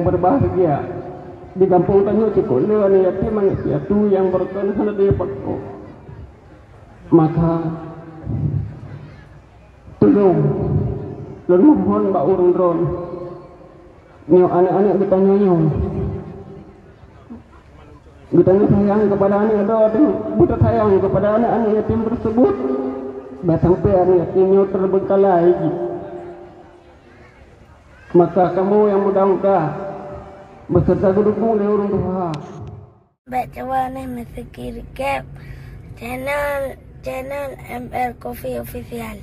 Berbahagia di kampung Tanjung Cikuleu ni yatim piatu yang berkenaan di Peko, maka tolong dan mohon Mbak Urun Ron ni anak-anak kita nyayung kita sayang kepada anak itu buta sayang kepada anak-anak yatim tersebut dah sampai anak yatimnya terbengkalai, maka kamu yang muda-muda beserta dukung oleh orang tua. Baca warna Mesir Cap channel ML Coffee Official.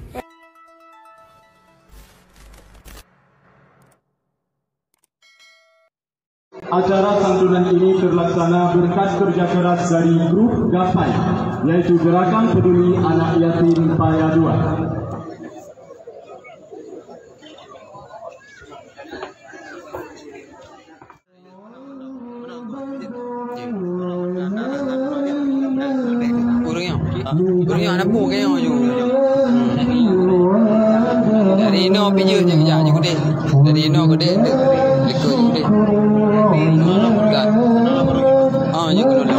Acara santunan ini terlaksana berkat kerja keras dari grup GAPAI, yaitu Gerakan Peduli Anak Yatim Paya 2. Burungnya anak bu kayak orang dari Ino pergi je kerja je gede, dari Ino gede lekuk gede, je kena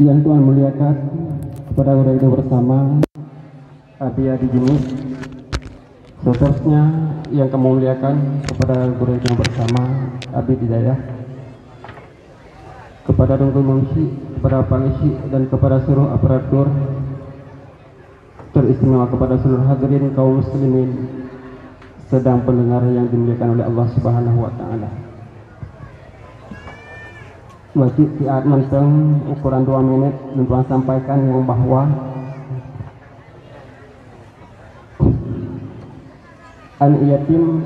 yang Tuhan muliakan kepada orang itu bersama Abia di Jenis, seterusnya yang kamu muliakan kepada guru yang bersama Abi Hidayah, kepada Dungku Mengsi, kepada pengisi dan kepada seluruh aparatur, teristimewa kepada seluruh hadirin kaum muslimin sedang pendengar yang dimuliakan oleh Allah Subhanahu wa taala. wajib siat menteng ukuran 2 menit dan Tuhan sampaikan yang bahwa anak yatim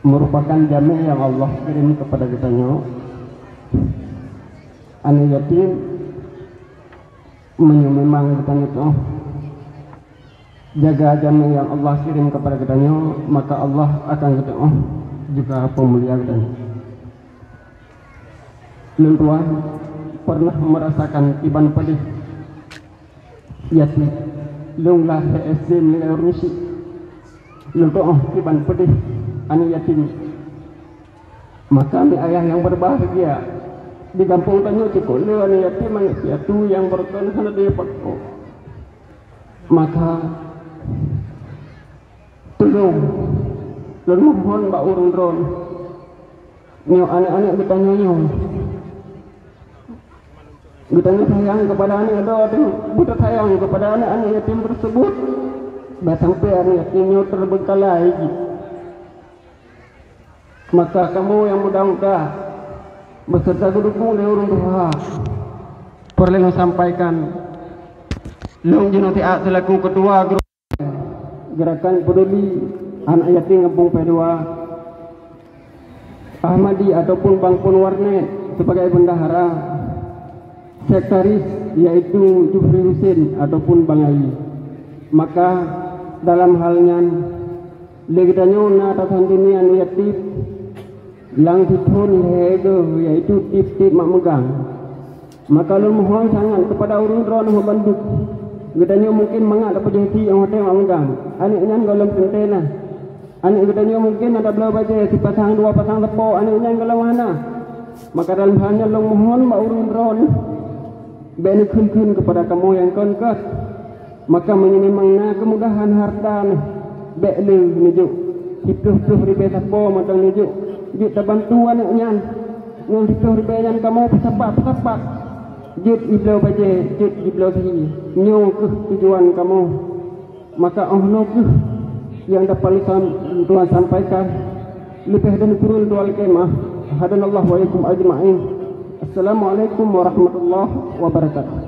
merupakan jamin yang Allah kirim kepada kitanya. Anak yatim memang kitanya tuh jaga jamin yang Allah kirim kepada kitanya, maka Allah akan kitanya juga pemulia kitanya. Tuan pernah merasakan iban pedih yatim lunglah SD nilai rusi luntuh iban pedih anak yatim, maka ayah yang berbahagia di kampung tanya cukup le anak yatim anak piatu yang berkenan sana dia pakko, maka tolong mohon mbak urun ron nyo anak-anak kita nyong kita sayang kepada anak itu butuh sayang kepada anak-anak yatim tersebut sampai anak yatimnya terbengkalai. Maka kamu yang muda-muda beserta dukung oleh orang tua perlu sampaikan long jenoti selaku ketua grup gerakan peduli anak yatim kampung P2 Ahmadi ataupun Bangpun Warnet sebagai bendahara, sekretaris yaitu Jufri Husin ataupun Bang Ai. Maka dalam halnya legitanya na atasan dunia yatim lang ditun hego yaitu tip-tip mak megang, maka lu mohon sangat kepada urun ron banduk gedanya mungkin mengat apa jadi yang hotel mak megang anaknya golong pentena anak gedanya mungkin ada belah baja si pasang 2 pasang tepo anaknya golong mana, maka dalam halnya lu mohon mak urun ron beni kun kepada kamu yang konkas, maka menyenimangna kemudahan harta bekle nijuk hidup ribe sapo matang nijuk jut bantu anaknya yang hidup ribe yang kamu pesapak jut iblau baje jut iblau hi nyong ke tujuan kamu, maka Allah ke yang dapat Tuhan sampaikan lebih dan kurun dual kemah hadanallahu wa ikum ajma'in. Assalamualaikum warahmatullahi wabarakatuh.